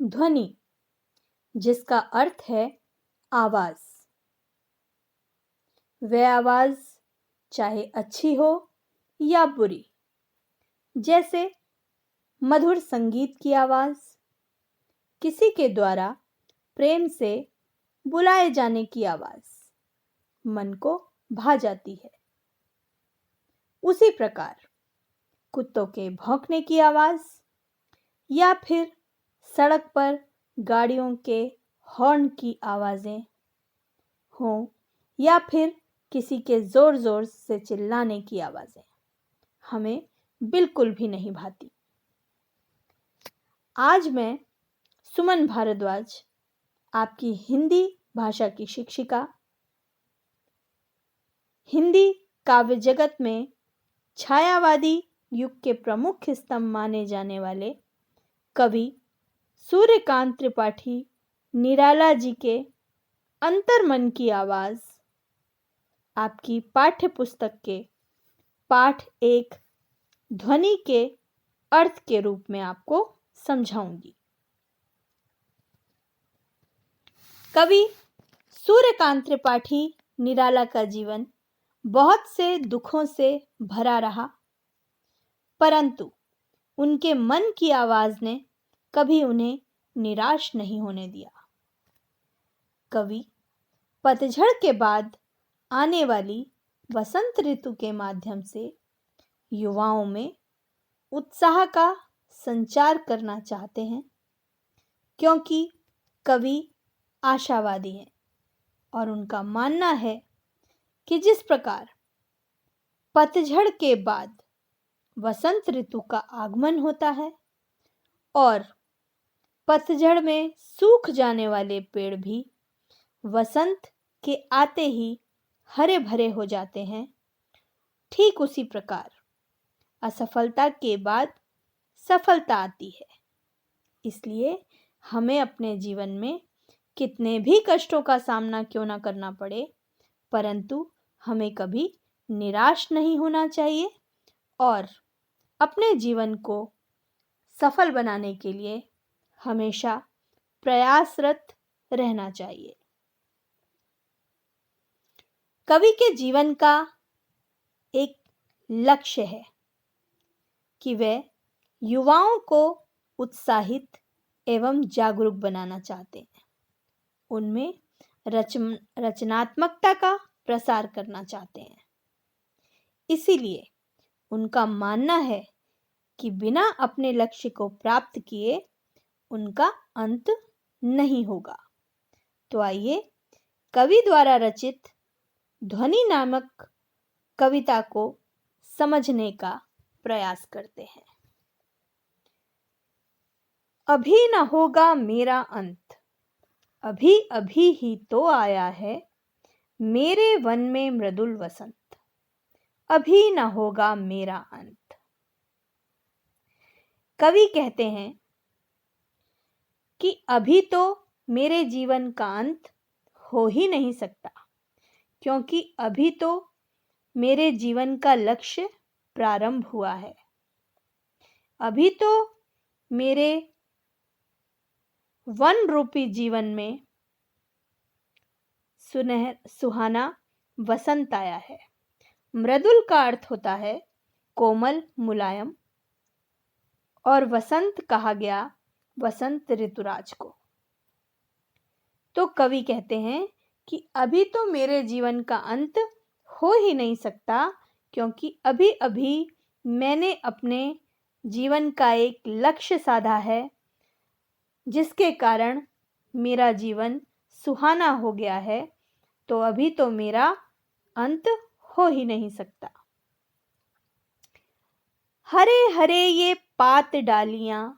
ध्वनि, जिसका अर्थ है आवाज। वह आवाज चाहे अच्छी हो या बुरी, जैसे मधुर संगीत की आवाज, किसी के द्वारा प्रेम से बुलाए जाने की आवाज मन को भा जाती है। उसी प्रकार कुत्तों के भौंकने की आवाज या फिर सड़क पर गाड़ियों के हॉर्न की आवाजें हों या फिर किसी के जोर जोर से चिल्लाने की आवाजें हमें बिल्कुल भी नहीं भाती। आज मैं सुमन भारद्वाज, आपकी हिंदी भाषा की शिक्षिका, हिंदी काव्य जगत में छायावादी युग के प्रमुख स्तंभ माने जाने वाले कवि सूर्यकांत त्रिपाठी निराला जी के अंतर्मन की आवाज आपकी पाठ्य पुस्तक के पाठ 1 ध्वनि के अर्थ के रूप में आपको समझाऊंगी। कवि सूर्यकांत त्रिपाठी निराला का जीवन बहुत से दुखों से भरा रहा, परंतु उनके मन की आवाज ने कभी उन्हें निराश नहीं होने दिया। कवि पतझड़ के बाद आने वाली वसंत ऋतु के माध्यम से युवाओं में उत्साह का संचार करना चाहते हैं, क्योंकि कवि आशावादी हैं और उनका मानना है कि जिस प्रकार पतझड़ के बाद वसंत ऋतु का आगमन होता है और पतझड़ में सूख जाने वाले पेड़ भी वसंत के आते ही हरे भरे हो जाते हैं, ठीक उसी प्रकार असफलता के बाद सफलता आती है। इसलिए हमें अपने जीवन में कितने भी कष्टों का सामना क्यों ना करना पड़े, परंतु हमें कभी निराश नहीं होना चाहिए और अपने जीवन को सफल बनाने के लिए हमेशा प्रयासरत रहना चाहिए। कवि के जीवन का एक लक्ष्य है कि वे युवाओं को उत्साहित एवं जागरूक बनाना चाहते हैं, उनमें रचनात्मकता का प्रसार करना चाहते हैं। इसीलिए उनका मानना है कि बिना अपने लक्ष्य को प्राप्त किए उनका अंत नहीं होगा। तो आइए कवि द्वारा रचित ध्वनि नामक कविता को समझने का प्रयास करते हैं। अभी न होगा मेरा अंत, अभी अभी ही तो आया है मेरे वन में मृदुल वसंत, अभी न होगा मेरा अंत। कवि कहते हैं कि अभी तो मेरे जीवन का अंत हो ही नहीं सकता, क्योंकि अभी तो मेरे जीवन का लक्ष्य प्रारंभ हुआ है। अभी तो मेरे वन रूपी जीवन में सुहाना वसंत आया है। मृदुल का अर्थ होता है कोमल, मुलायम, और वसंत कहा गया वसंत ऋतुराज को। तो कवि कहते हैं कि अभी तो मेरे जीवन का अंत हो ही नहीं सकता, क्योंकि अभी अभी मैंने अपने जीवन का एक लक्ष्य साधा है, जिसके कारण मेरा जीवन सुहाना हो गया है। तो अभी तो मेरा अंत हो ही नहीं सकता। हरे हरे ये पात डालियां,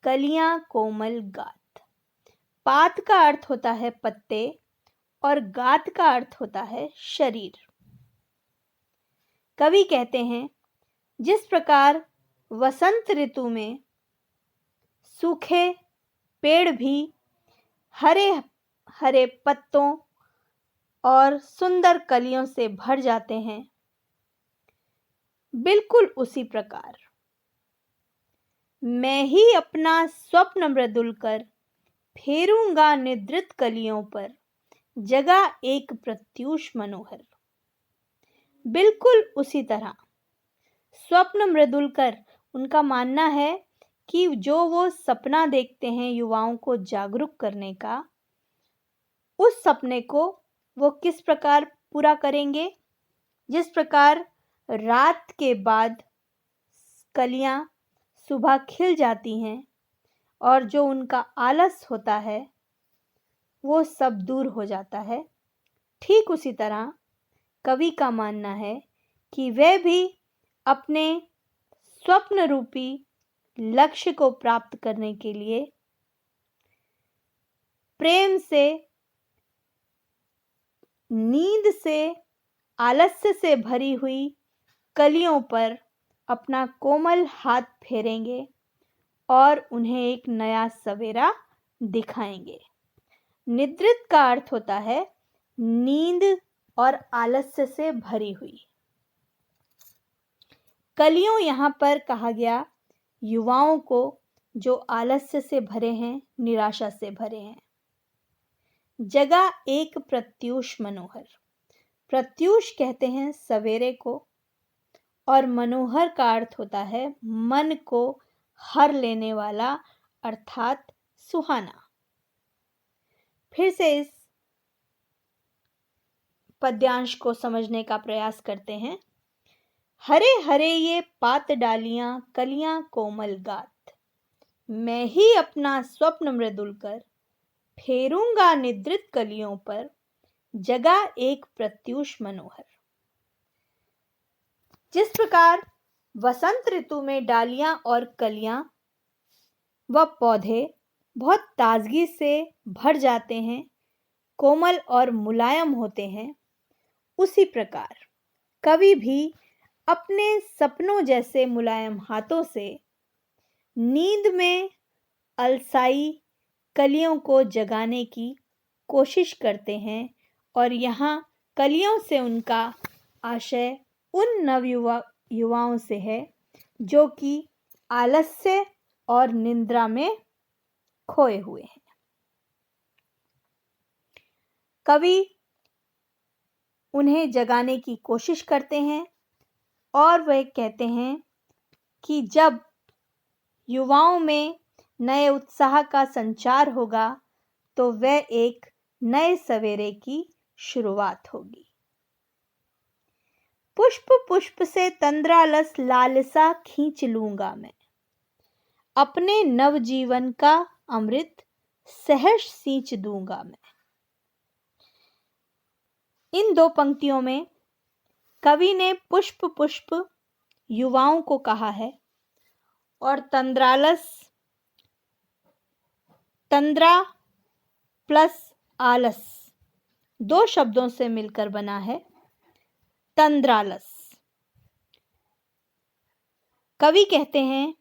कलियां कोमल गात। पात का अर्थ होता है पत्ते और गात का अर्थ होता है शरीर। कवि कहते हैं जिस प्रकार वसंत ऋतु में सूखे पेड़ भी हरे हरे पत्तों और सुंदर कलियों से भर जाते हैं, बिल्कुल उसी प्रकार मैं ही अपना स्वप्न मृदुल कर फेरूंगा निद्रित कलियों पर, जगा एक प्रत्यूष मनोहर। बिल्कुल उसी तरह स्वप्न मृदुल कर, उनका मानना है कि जो वो सपना देखते हैं युवाओं को जागरूक करने का, उस सपने को वो किस प्रकार पूरा करेंगे। जिस प्रकार रात के बाद कलियां सुबह खिल जाती हैं और जो उनका आलस होता है वो सब दूर हो जाता है, ठीक उसी तरह कवि का मानना है कि वह भी अपने स्वप्न रूपी लक्ष्य को प्राप्त करने के लिए प्रेम से, नींद से, आलस्य से भरी हुई कलियों पर अपना कोमल हाथ फेरेंगे और उन्हें एक नया सवेरा दिखाएंगे। निद्रित का अर्थ होता है नींद और आलस्य से भरी हुई। कलियों यहां पर कहा गया युवाओं को जो आलस्य से भरे हैं, निराशा से भरे हैं। जगा एक प्रत्यूष मनोहर, प्रत्यूष कहते हैं सवेरे को, और मनोहर का अर्थ होता है मन को हर लेने वाला, अर्थात सुहाना। फिर से इस पद्यांश को समझने का प्रयास करते हैं। हरे हरे ये पात डालियां, कलियां कोमल गात, मैं ही अपना स्वप्न मृदुल कर फेरूंगा निद्रित कलियों पर, जगा एक प्रत्यूष मनोहर। जिस प्रकार वसंत ऋतु में डालियां और कलियां व पौधे बहुत ताजगी से भर जाते हैं, कोमल और मुलायम होते हैं, उसी प्रकार कवि भी अपने सपनों जैसे मुलायम हाथों से नींद में अलसाई कलियों को जगाने की कोशिश करते हैं। और यहाँ कलियों से उनका आशय उन युवाओं से है जो कि आलस्य और निद्रा में खोए हुए हैं। कवि उन्हें जगाने की कोशिश करते हैं और वह कहते हैं कि जब युवाओं में नए उत्साह का संचार होगा तो वह एक नए सवेरे की शुरुआत होगी। पुष्प पुष्प से तंद्रालस लालसा खींच लूंगा मैं, अपने नवजीवन का अमृत सहर्ष सींच दूंगा मैं। इन दो पंक्तियों में कवि ने पुष्प पुष्प युवाओं को कहा है और तंद्रालस, तंद्रा प्लस आलस दो शब्दों से मिलकर बना है तंद्रालस। कवि कहते हैं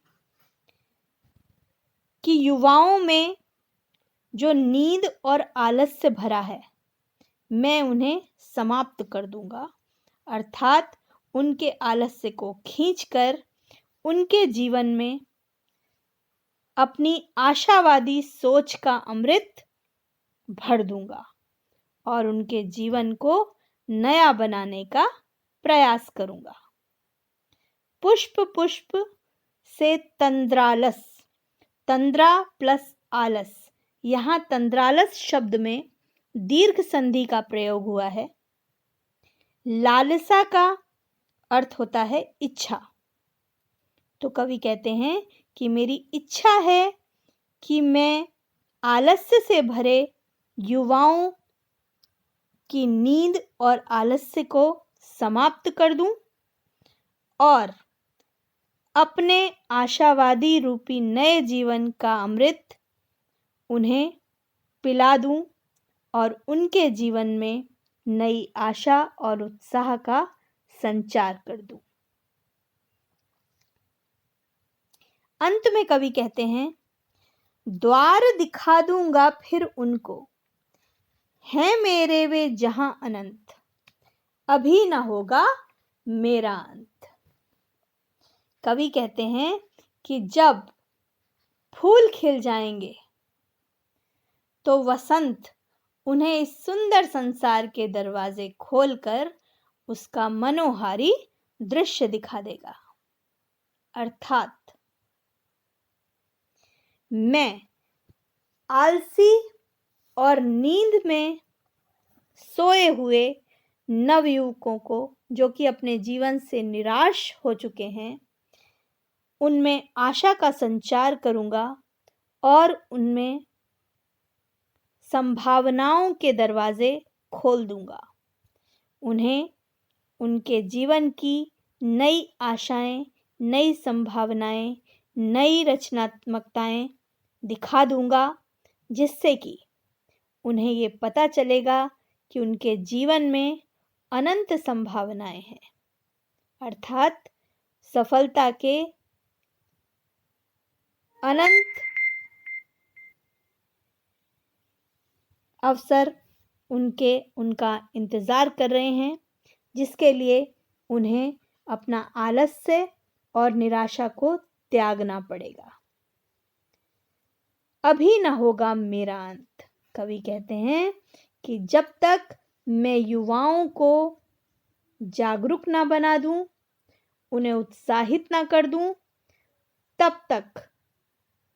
कि युवाओं में जो नींद और आलस से भरा है, मैं उन्हें समाप्त कर दूंगा, अर्थात उनके आलस्य को खींचकर उनके जीवन में अपनी आशावादी सोच का अमृत भर दूंगा और उनके जीवन को नया बनाने का प्रयास करूंगा। पुष्प पुष्प से तंद्रालस, तंद्रा प्लस आलस, यहाँ तंद्रालस शब्द में दीर्घ संधि का प्रयोग हुआ है। लालसा का अर्थ होता है इच्छा। तो कवि कहते हैं कि मेरी इच्छा है कि मैं आलस्य से भरे युवाओं की नींद और आलस्य को समाप्त कर दूं और अपने आशावादी रूपी नए जीवन का अमृत उन्हें पिला दूं और उनके जीवन में नई आशा और उत्साह का संचार कर दूं। अंत में कवि कहते हैं, द्वार दिखा दूंगा फिर उनको, हैं मेरे वे जहां अनंत, अभी न होगा मेरा अंत। कवि कहते हैं कि जब फूल खिल जाएंगे तो वसंत उन्हें इस सुंदर संसार के दरवाजे खोलकर उसका मनोहारी दृश्य दिखा देगा। अर्थात मैं आलसी और नींद में सोए हुए नवयुवकों को, जो कि अपने जीवन से निराश हो चुके हैं, उनमें आशा का संचार करूंगा और उनमें संभावनाओं के दरवाजे खोल दूंगा। उन्हें उनके जीवन की नई आशाएं, नई संभावनाएं, नई रचनात्मकताएं दिखा दूंगा, जिससे कि उन्हें ये पता चलेगा कि उनके जीवन में अनंत संभावनाएं हैं। अर्थात सफलता के अनंत अवसर उनका इंतजार कर रहे हैं, जिसके लिए उन्हें अपना आलस्य और निराशा को त्यागना पड़ेगा। अभी न होगा मेरा अंत। कवि कहते हैं कि जब तक मैं युवाओं को जागरूक ना बना दूं, उन्हें उत्साहित ना कर दूं, तब तक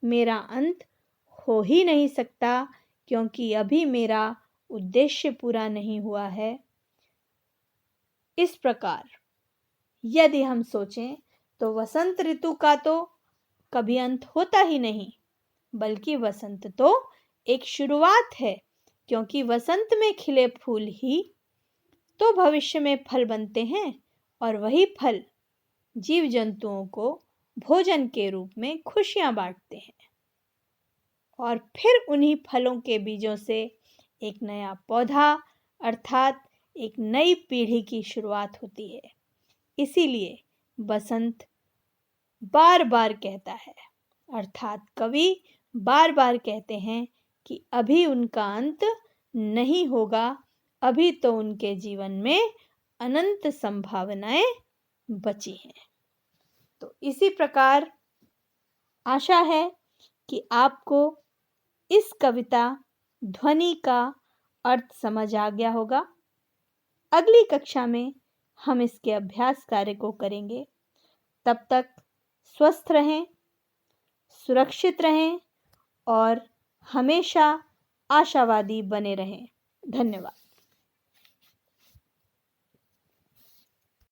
मेरा अंत हो ही नहीं सकता, क्योंकि अभी मेरा उद्देश्य पूरा नहीं हुआ है। इस प्रकार यदि हम सोचें तो वसंत ऋतु का तो कभी अंत होता ही नहीं, बल्कि वसंत तो एक शुरुआत है, क्योंकि वसंत में खिले फूल ही तो भविष्य में फल बनते हैं और वही फल जीव जंतुओं को भोजन के रूप में खुशियां बांटते हैं और फिर उन्हीं फलों के बीजों से एक नया पौधा अर्थात एक नई पीढ़ी की शुरुआत होती है। इसीलिए बसंत बार बार कहता है, अर्थात कवि बार बार कहते हैं कि अभी उनका अंत नहीं होगा, अभी तो उनके जीवन में अनंत संभावनाएं बची हैं। तो इसी प्रकार आशा है कि आपको इस कविता ध्वनि का अर्थ समझ आ गया होगा। अगली कक्षा में हम इसके अभ्यास कार्य को करेंगे। तब तक स्वस्थ रहें, सुरक्षित रहें और हमेशा आशावादी बने रहें। धन्यवाद।